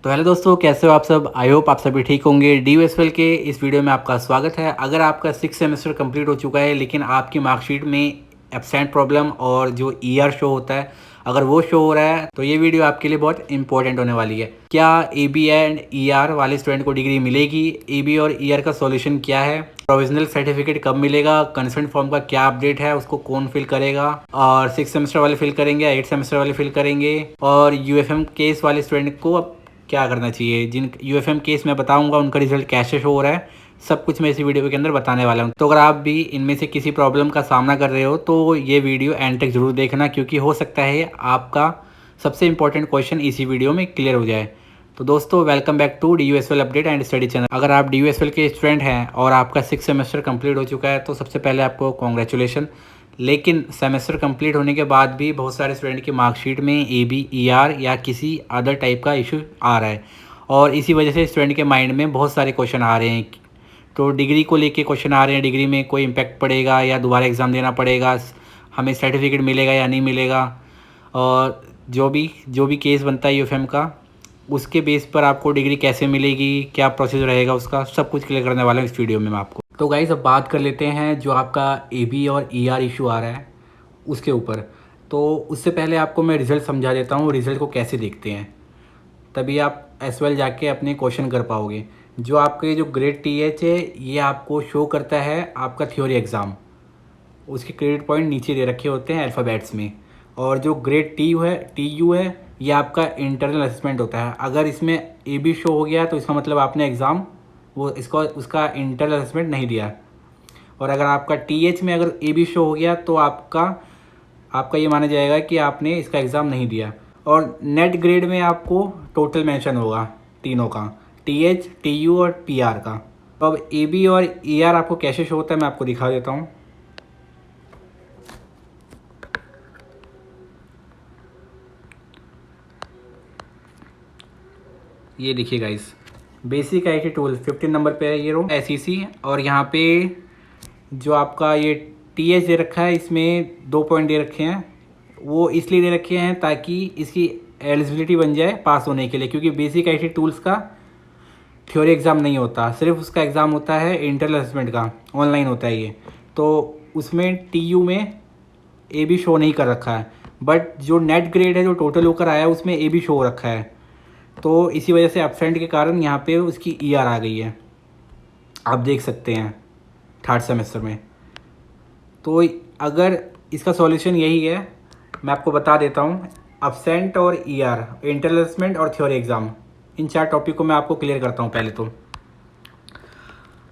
तो हेलो दोस्तों, कैसे हो आप सब। आई होप आप सभी ठीक होंगे। DUSL के इस वीडियो में आपका स्वागत है। अगर आपका 6 सेमेस्टर कंप्लीट हो चुका है लेकिन आपकी मार्कशीट में एब्सेंट प्रॉब्लम और जो ER शो होता है, अगर वो शो हो रहा है तो ये वीडियो आपके लिए बहुत इंपॉर्टेंट होने वाली है। क्या AB एंड ER वाले स्टूडेंट को डिग्री मिलेगी, AB और ER का सॉल्यूशन क्या है, प्रोविजनल सर्टिफिकेट कब मिलेगा, कंसेंट फॉर्म का क्या अपडेट है, उसको कौन फिल करेगा, और 6 सेमेस्टर वाले फिल करेंगे या 8 सेमेस्टर वाले फिल करेंगे, और UFM केस वाले स्टूडेंट को अब क्या करना चाहिए। जिन UFM केस मैं बताऊंगा उनका रिजल्ट कैसे शो हो रहा है, सब कुछ मैं इसी वीडियो के अंदर बताने वाला हूँ। तो अगर आप भी इनमें से किसी प्रॉब्लम का सामना कर रहे हो तो ये वीडियो एंड तक जरूर देखना, क्योंकि हो सकता है आपका सबसे इंपॉर्टेंट क्वेश्चन इसी वीडियो में क्लियर हो जाए। तो दोस्तों, welcome back to DUSL update and study channel. अगर आप DUSL के स्टूडेंट हैं और आपका 6 सेमेस्टर कंप्लीट हो चुका है तो सबसे पहले आपको कॉन्ग्रेचुलेशन। लेकिन सेमेस्टर कंप्लीट होने के बाद भी बहुत सारे स्टूडेंट की मार्कशीट में AB ER या किसी अदर टाइप का इशू आ रहा है, और इसी वजह से स्टूडेंट के माइंड में बहुत सारे क्वेश्चन आ रहे हैं। तो डिग्री को लेके क्वेश्चन आ रहे हैं, डिग्री में कोई इम्पैक्ट पड़ेगा या दोबारा एग्ज़ाम देना पड़ेगा, हमें सर्टिफिकेट मिलेगा या नहीं मिलेगा, और जो भी केस बनता है UFM का, उसके बेस पर आपको डिग्री कैसे मिलेगी, क्या प्रोसीजर रहेगा, उसका सब कुछ क्लियर करने वाला हूँ इस वीडियो में मैं आपको। तो गाइस, अब बात कर लेते हैं जो आपका AB और ER इशू आ रहा है उसके ऊपर। तो उससे पहले आपको मैं रिज़ल्ट समझा देता हूँ, रिज़ल्ट को कैसे देखते हैं, तभी आप एस वेल जाके अपने क्वेश्चन कर पाओगे। जो आपके जो ग्रेड TH है ये आपको शो करता है आपका थ्योरी एग्ज़ाम, उसके क्रेडिट पॉइंट नीचे दे रखे होते हैं अल्फ़ाबेट्स में। और जो ग्रेड TU है ये आपका इंटरनल असेसमेंट होता है। अगर इसमें AB शो हो गया तो इसका मतलब आपने एग्ज़ाम उसका इंटरनल असेसमेंट नहीं दिया। और अगर आपका TH में अगर AB शो हो गया तो आपका ये माना जाएगा कि आपने इसका एग्ज़ाम नहीं दिया। और नेट ग्रेड में आपको टोटल मेंशन होगा तीनों का, TH TU और PR का। तो अब AB और ER आपको कैसे शो होता है मैं आपको दिखा देता हूँ। ये देखिए guys, basic IT tool 15 number पे है ये रो SEC। और यहाँ पे जो आपका ये TH दे रखा है, इसमें 2 पॉइंट दे रखे हैं। वो इसलिए दे रखे हैं ताकि इसकी एलिजिबिलिटी बन जाए पास होने के लिए, क्योंकि बेसिक IT टूल्स का थ्योरी एग्ज़ाम नहीं होता, सिर्फ उसका एग्ज़ाम होता है इंटरनल असेसमेंट का, ऑनलाइन होता है ये। तो उसमें TU में AB शो नहीं कर रखा है, बट जो नेट ग्रेड है जो टोटल होकर आया है उसमें AB शो हो रखा है। तो इसी वजह से एब्सेंट के कारण यहाँ पे उसकी ER आ गई है, आप देख सकते हैं 3rd सेमेस्टर में। तो अगर इसका सॉल्यूशन यही है, मैं आपको बता देता हूँ। एब्सेंट और ER, इंटरनल असेसमेंट और थ्योरी एग्ज़ाम, इन 4 टॉपिक को मैं आपको क्लियर करता हूँ। पहले तो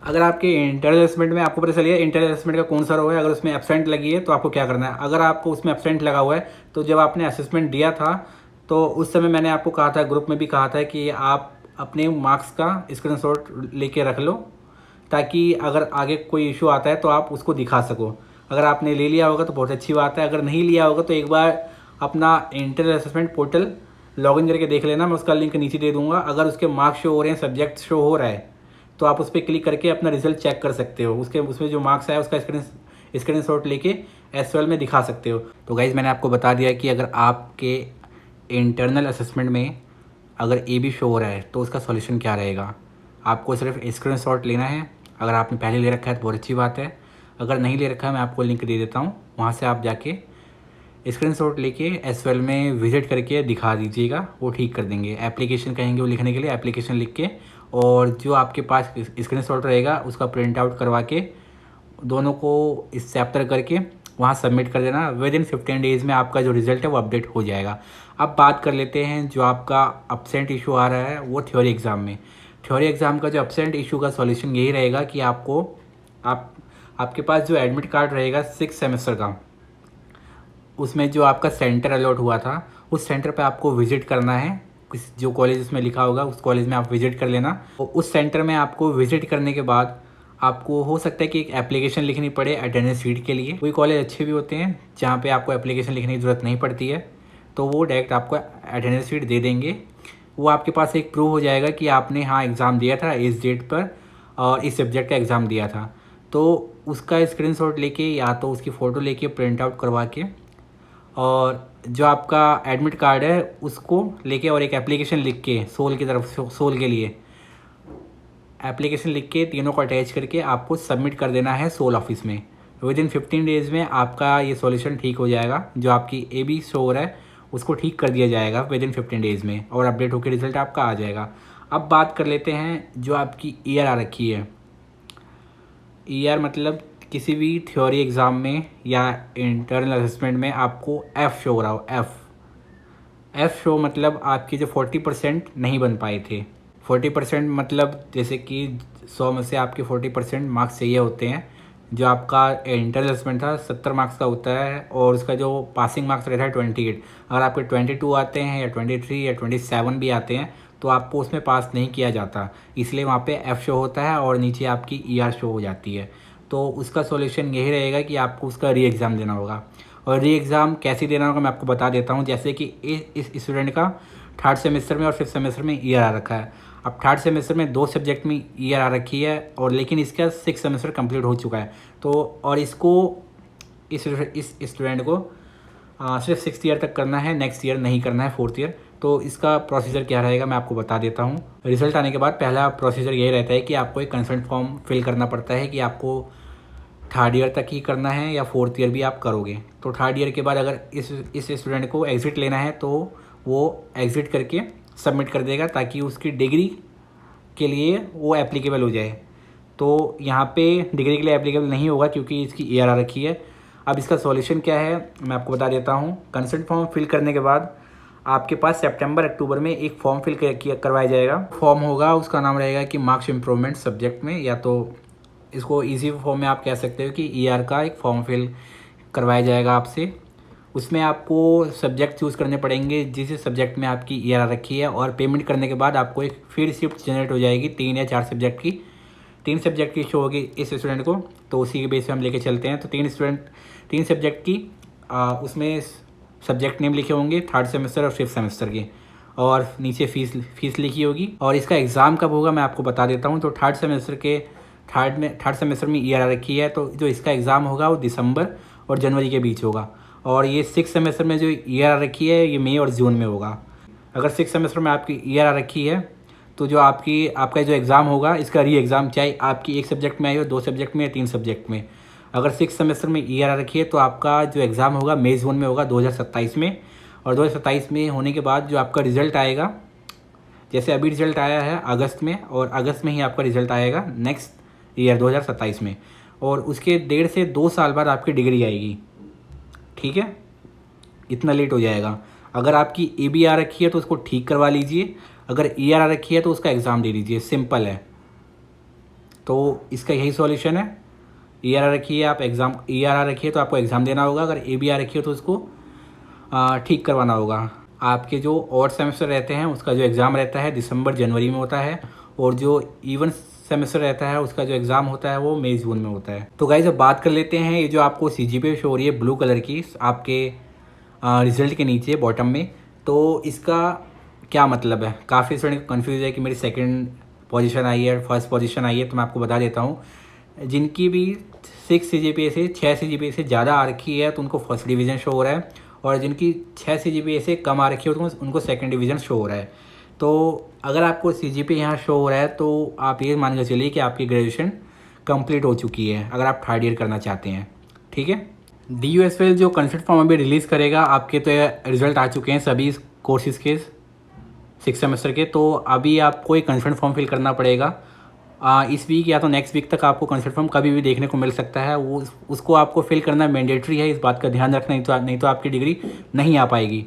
अगर आपके इंटरनल असेसमेंट में आपको पता चलिए इंटरनल असेसमेंट का कौन सा रो है, अगर उसमें एब्सेंट लगी है तो आपको क्या करना है। अगर आपको उसमें एब्सेंट लगा हुआ है तो जब आपने असेसमेंट दिया था तो उस समय मैंने आपको कहा था, ग्रुप में भी कहा था कि आप अपने मार्क्स का स्क्रीनशॉट लेके रख लो, ताकि अगर आगे कोई इशू आता है तो आप उसको दिखा सको। अगर आपने ले लिया होगा तो बहुत अच्छी बात है, अगर नहीं लिया होगा तो एक बार अपना इंटरनल असेसमेंट पोर्टल लॉगिन करके देख लेना, मैं उसका लिंक नीचे दे दूंगा। अगर उसके मार्क्स शो हो रहे हैं, सब्जेक्ट शो हो रहा है, तो आप उस पर क्लिक करके अपना रिजल्ट चेक कर सकते हो। उसमें जो मार्क्स आया उसका स्क्रीनशॉट लेके SL में दिखा सकते हो। तो गाइज़, मैंने आपको बता दिया कि अगर आपके इंटरनल असेसमेंट में अगर AB शो हो रहा है तो उसका सॉल्यूशन क्या रहेगा। आपको सिर्फ स्क्रीनशॉट लेना है। अगर आपने पहले ले रखा है तो बहुत अच्छी बात है, अगर नहीं ले रखा है मैं आपको लिंक दे देता हूँ, वहाँ से आप जाके स्क्रीनशॉट लेके SL में विजिट करके दिखा दीजिएगा, वो ठीक कर देंगे। एप्लीकेशन कहेंगे वो लिखने के लिए, एप्लीकेशन लिख के, और जो आपके पास स्क्रीनशॉट रहेगा उसका प्रिंट आउट करवा के दोनों को इस चैप्टर करके वहाँ सबमिट कर देना। विद इन 15 डेज़ में आपका जो रिज़ल्ट है वो अपडेट हो जाएगा। अब बात कर लेते हैं जो आपका एब्सेंट इशू आ रहा है वो थ्योरी एग्ज़ाम में। थ्योरी एग्ज़ाम का जो एब्सेंट इशू का सॉल्यूशन यही रहेगा कि आपके पास जो एडमिट कार्ड रहेगा 6 सेमेस्टर का, उसमें जो आपका सेंटर अलॉट हुआ था उस सेंटर पे आपको विजिट करना है। जो कॉलेज उसमें लिखा होगा उस कॉलेज में आप विजिट कर लेना। और उस सेंटर में आपको विजिट करने के बाद आपको हो सकता है कि एक एप्लीकेशन लिखनी पड़े अटेंडेंस शीट के लिए। कोई कॉलेज अच्छे भी होते हैं जहाँ पे आपको एप्लीकेशन लिखने की ज़रूरत नहीं पड़ती है, तो वो डायरेक्ट आपको अटेंडेंस शीट दे देंगे। वो आपके पास एक प्रूफ हो जाएगा कि आपने हाँ एग्ज़ाम दिया था इस डेट पर और इस सब्जेक्ट का एग्ज़ाम दिया था। तो उसका स्क्रीनशॉट लेके या तो उसकी फ़ोटो लेके प्रिंट आउट करवा के और जो आपका एडमिट कार्ड है उसको लेके और एक एप्लीकेशन लिख के सोल की तरफ, सोल के लिए एप्लीकेशन लिख के तीनों को अटैच करके आपको सबमिट कर देना है सोल ऑफिस में। विद इन 15 डेज़ में आपका ये सॉल्यूशन ठीक हो जाएगा। जो आपकी AB शो हो रहा है उसको ठीक कर दिया जाएगा विद इन 15 डेज़ में, और अपडेट होकर रिजल्ट आपका आ जाएगा। अब बात कर लेते हैं जो आपकी ईयर आ रखी है। ईयर मतलब किसी भी थ्योरी एग्ज़ाम में या इंटरनल असेसमेंट में आपको F शो हो रहा हो। एफ शो मतलब आपके जो 40% नहीं बन पाए थे। 40% मतलब जैसे कि 100 में से आपके 40% मार्क्स चाहिए होते हैं। जो आपका इंटरनल असेसमेंट था 70 मार्क्स का होता है और उसका जो पासिंग मार्क्स रहता है 28। अगर आपके 22 आते हैं या 23 या 27 भी आते हैं तो आपको उसमें पास नहीं किया जाता, इसलिए वहाँ पे F शो होता है और नीचे आपकी ER शो हो जाती है। तो उसका सॉल्यूशन यही रहेगा कि आपको उसका री एग्ज़ाम देना होगा। और री एग्ज़ाम कैसे देना होगा मैं आपको बता देता हूँ। जैसे कि इस स्टूडेंट का 3rd सेमेस्टर में और 5th सेमेस्टर में ईयर आ रखा है। अब 3rd सेमेस्टर में 2 सब्जेक्ट में ईयर आ रखी है और लेकिन इसका 6th सेमेस्टर कंप्लीट हो चुका है। तो और इसको इस स्टूडेंट को सिर्फ 6th ईयर तक करना है, नेक्स्ट ईयर नहीं करना है 4th ईयर। तो इसका प्रोसीजर क्या रहेगा मैं आपको बता देता हूँ। रिजल्ट आने के बाद पहला प्रोसीजर यही रहता है कि आपको एक कंसेंट फॉर्म फिल करना पड़ता है कि आपको 3rd ईयर तक ही करना है या 4th ईयर भी आप करोगे। तो 3rd ईयर के बाद अगर इस स्टूडेंट को एग्ज़िट लेना है तो वो एग्ज़िट करके सबमिट कर देगा ताकि उसकी डिग्री के लिए वो एप्लीकेबल हो जाए। तो यहाँ पे डिग्री के लिए एप्लीकेबल नहीं होगा क्योंकि इसकी ईयर आ रखी है। अब इसका सॉल्यूशन क्या है मैं आपको बता देता हूँ। कंसेंट फॉर्म फिल करने के बाद आपके पास सितंबर अक्टूबर में एक फॉर्म फिल करवाया जाएगा। फॉर्म होगा उसका नाम रहेगा कि मार्क्स इम्प्रूवमेंट सब्जेक्ट में, या तो इसको इजी फॉर्म में आप कह सकते हो कि ER का एक फॉर्म फिल करवाया जाएगा आपसे। उसमें आपको सब्जेक्ट चूज़ करने पड़ेंगे जिस सब्जेक्ट में आपकी ER आ रखी है, और पेमेंट करने के बाद आपको एक फिर रिसिप्ट जनरेट हो जाएगी 3 या 4 सब्जेक्ट की। 3 सब्जेक्ट की शो होगी इस स्टूडेंट को, तो उसी के बेस पे हम लेके चलते हैं। तो 3 सब्जेक्ट की उसमें सब्जेक्ट नेम लिखे होंगे 3rd सेमेस्टर और 5th सेमेस्टर के, और नीचे फीस लिखी होगी। और इसका एग्ज़ाम कब होगा मैं आपको बता देता हूँ। तो 3rd सेमेस्टर के 3rd सेमेस्टर में ER आ रखी है, तो जो इसका एग्ज़ाम होगा वो दिसंबर और जनवरी के बीच होगा। और ये 6th सेमेस्टर में जो ER आ रखी है ये मई और जून में होगा। अगर 6th सेमेस्टर में आपकी ER आ रखी है तो जो आपका जो एग्ज़ाम होगा इसका री एग्ज़ाम चाहे आपकी एक सब्जेक्ट में आई हो, 2 सब्जेक्ट में या 3 सब्जेक्ट में। अगर 6th सेमेस्टर में ER आ रखी है तो आपका जो एग्ज़ाम होगा मई जून में होगा 2027 में। और 2027 में होने के बाद जो आपका रिज़ल्ट आएगा, जैसे अभी रिज़ल्ट आया है अगस्त में, और अगस्त में ही आपका रिज़ल्ट आएगा नेक्स्ट ईयर 2027 में, और उसके 1.5 से 2 साल बाद आपकी डिग्री आएगी। ठीक है, इतना लेट हो जाएगा। अगर आपकी AB आ रखी है तो उसको ठीक करवा लीजिए, अगर ER आ रखी है तो उसका एग्ज़ाम दे दीजिए, सिंपल है। तो इसका यही सॉल्यूशन है। ER आ रखी है आप एग्ज़ाम, ER आ रखी है तो आपको एग्ज़ाम देना होगा, अगर AB आ रखी है तो उसको ठीक करवाना होगा। आपके जो ऑड सेमेस्टर रहते हैं उसका जो एग्ज़ाम रहता है दिसंबर जनवरी में होता है, और जो इवन सेमेस्टर रहता है उसका जो एग्ज़ाम होता है वो मई जून में होता है। तो गाइस अब बात कर लेते हैं ये जो आपको CGPA शो हो रही है ब्लू कलर की आपके रिज़ल्ट के नीचे बॉटम में, तो इसका क्या मतलब है। काफ़ी स्टूडेंट कन्फ्यूज है कि मेरी 2nd पोजीशन आई है, 1st पोजीशन आई है। तो मैं आपको बता देता हूँ, जिनकी भी 6 CGPA से 6 CGPA से ज़्यादा आ रखी है तो उनको 1st डिवीज़न शो हो रहा है, और जिनकी 6 CGPA से कम आ रखी है तो उनको 2nd डिवीज़न शो हो रहा है। तो अगर आपको CGPA यहाँ शो हो रहा है तो आप ये मान के चलिए कि आपकी ग्रेजुएशन कंप्लीट हो चुकी है अगर आप 3rd ईयर करना चाहते हैं। ठीक है, DUSL जो कंसेंट फॉर्म अभी रिलीज़ करेगा, आपके तो रिज़ल्ट आ चुके हैं सभी कोर्सेज़ के 6 सेमेस्टर के, तो अभी आपको एक कंसेंट फॉर्म फिल करना पड़ेगा। इस वीक या तो नेक्स्ट वीक तक आपको कंसेंट फॉर्म कभी भी देखने को मिल सकता है। वो उसको आपको फिल करना मैंडेटरी है, इस बात का ध्यान रखना, नहीं तो आपकी डिग्री नहीं आ पाएगी।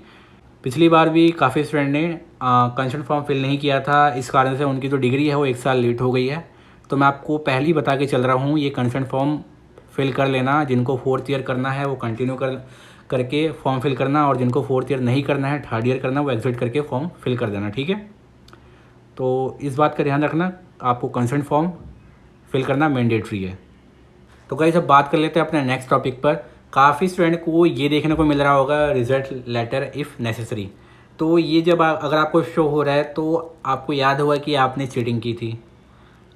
पिछली बार भी काफ़ी स्टूडेंट ने कंसेंट फॉर्म फिल नहीं किया था, इस कारण से उनकी जो डिग्री है वो 1 साल लेट हो गई है। तो मैं आपको पहले ही बता के चल रहा हूँ, ये कंसेंट फॉर्म फिल कर लेना। जिनको 4th ईयर करना है वो कंटिन्यू करके फॉर्म फिल करना, और जिनको 4th ईयर नहीं करना है 3rd ईयर करना वो एग्जिट करके फॉर्म फिल कर देना। ठीक है, तो इस बात का ध्यान रखना, आपको कंसेंट फॉर्म फिल करना मैंडेटरी है। तो गाइस अब बात कर लेते हैं अपने नेक्स्ट टॉपिक पर। काफ़ी स्टूडेंट को ये देखने को मिल रहा होगा रिजल्ट लेटर इफ़ नेसेसरी। तो ये जब अगर आपको शो हो रहा है तो आपको याद होगा कि आपने चीटिंग की थी।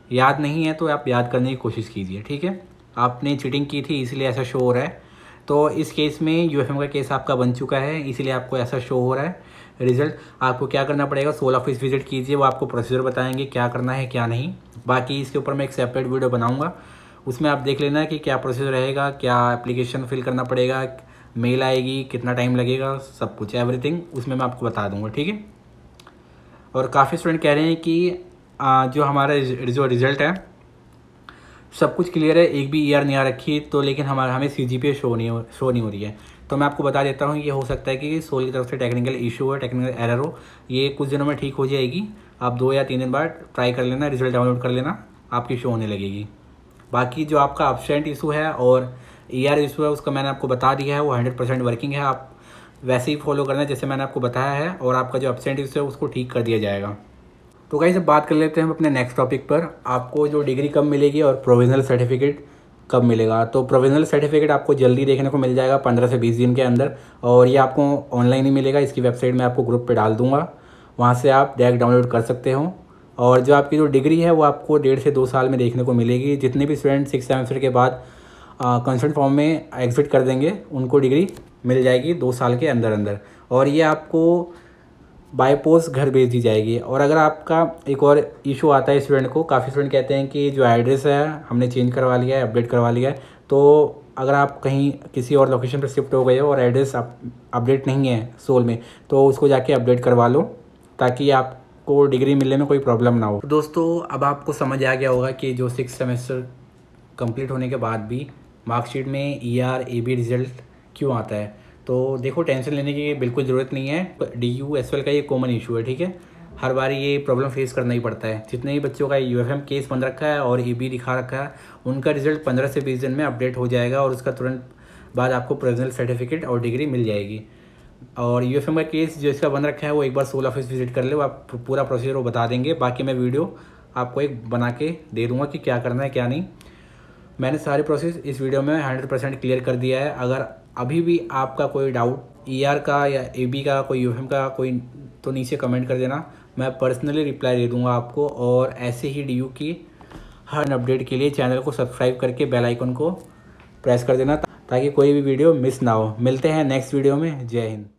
याद नहीं है तो आप याद करने की कोशिश कीजिए। ठीक है, आपने चीटिंग की थी इसलिए ऐसा शो हो रहा है। तो इस केस में यूएफएम का केस आपका बन चुका है, इसीलिए आपको ऐसा शो हो रहा है रिजल्ट। आपको क्या करना पड़ेगा, सोल ऑफिस विजिट कीजिए, वो आपको प्रोसीजर बताएंगे क्या करना है क्या नहीं। बाकी इसके ऊपर मैं एक सेपरेट वीडियो बनाऊंगा, उसमें आप देख लेना कि क्या प्रोसीजर रहेगा, क्या एप्लीकेशन फिल करना पड़ेगा, मेल आएगी, कितना टाइम लगेगा, सब कुछ एवरीथिंग उसमें मैं आपको बता दूंगा, ठीक है। और काफ़ी स्टूडेंट कह रहे हैं कि जो हमारा जो रिज़ल्ट है सब कुछ क्लियर है, एक भी ईआर नहीं आ रखी, तो लेकिन हमें सीजीपीए शो नहीं हो रही है। तो मैं आपको बता देता हूँ, ये हो सकता है कि सोल की तरफ से टेक्निकल इशू हो, टेक्निकल एरर हो। ये कुछ दिनों में ठीक हो जाएगी, आप 2 या 3 दिन बाद ट्राई कर लेना, रिजल्ट डाउनलोड कर लेना, आपकी शो होने लगेगी। बाकी जो आपका एब्सेंट इशू है और ईआर इशू है उसका मैंने आपको बता दिया है, वो 100% वर्किंग है, आप वैसे ही फॉलो करना जैसे मैंने आपको बताया है, और आपका जो एब्सेंट इशू है उसको ठीक कर दिया जाएगा। तो गाइस अब बात कर लेते हैं हम अपने नेक्स्ट टॉपिक पर, आपको जो डिग्री कब मिलेगी और प्रोविजनल सर्टिफिकेट कब मिलेगा। तो प्रोविजनल सर्टिफिकेट आपको जल्दी देखने को मिल जाएगा 15 से 20 दिन के अंदर, और ये आपको ऑनलाइन ही मिलेगा। इसकी वेबसाइट मैं आपको ग्रुप पे डाल दूंगा, वहाँ से आप डायरेक्ट डाउनलोड कर सकते हो। और जो आपकी जो डिग्री है वो आपको 1.5 से 2 साल में देखने को मिलेगी। जितने भी स्टूडेंट 6 सेमेस्टर के बाद कंसर्ट फॉर्म में एग्जिट कर देंगे उनको डिग्री मिल जाएगी 2 साल के अंदर अंदर, और ये आपको बाय पोस्ट घर भेज दी जाएगी। और अगर आपका एक और इशू आता है स्टूडेंट को, काफ़ी स्टूडेंट कहते हैं कि जो एड्रेस है हमने चेंज करवा लिया है, अपडेट करवा लिया है, तो अगर आप कहीं किसी और लोकेशन पर शिफ्ट हो गए हो और एड्रेस अपडेट नहीं है सोल में, तो उसको जाके अपडेट करवा लो, ताकि आपको डिग्री मिलने में कोई प्रॉब्लम ना हो। तो दोस्तों अब आपको समझ आ गया होगा कि जो 6 सेमेस्टर कंप्लीट होने के बाद भी मार्कशीट में ईआर एबी रिजल्ट क्यों आता है। तो देखो, टेंशन लेने की बिल्कुल ज़रूरत नहीं है, डीयू एसएल का ये कॉमन इशू है, ठीक है। हर बार ये प्रॉब्लम फेस करना ही पड़ता है। जितने भी बच्चों का यूएफएम केस बन रखा है और एबी दिखा रखा है, उनका रिजल्ट 15 से 20 दिन में अपडेट हो जाएगा, और उसका तुरंत बाद आपको प्रोविजनल सर्टिफिकेट और डिग्री मिल जाएगी। और यूएफएम का केस जो इसका बन रखा है वो एक बार सोल ऑफिस विजिट कर ले, वो आप पूरा प्रोसीजर वो बता देंगे। बाकी मैं वीडियो आपको एक बना के दे दूँगा कि क्या करना है क्या नहीं। मैंने सारे प्रोसेस इस वीडियो में 100% क्लियर कर दिया है। अगर अभी भी आपका कोई डाउट ईआर का या एबी का, कोई यूएफएम का कोई, तो नीचे कमेंट कर देना, मैं पर्सनली रिप्लाई दे दूंगा आपको। और ऐसे ही डीयू की हर अपडेट के लिए चैनल को सब्सक्राइब करके बेल आइकन को प्रेस कर देना, ताकि कोई भी वीडियो मिस ना हो। मिलते हैं नेक्स्ट वीडियो में। जय हिंद।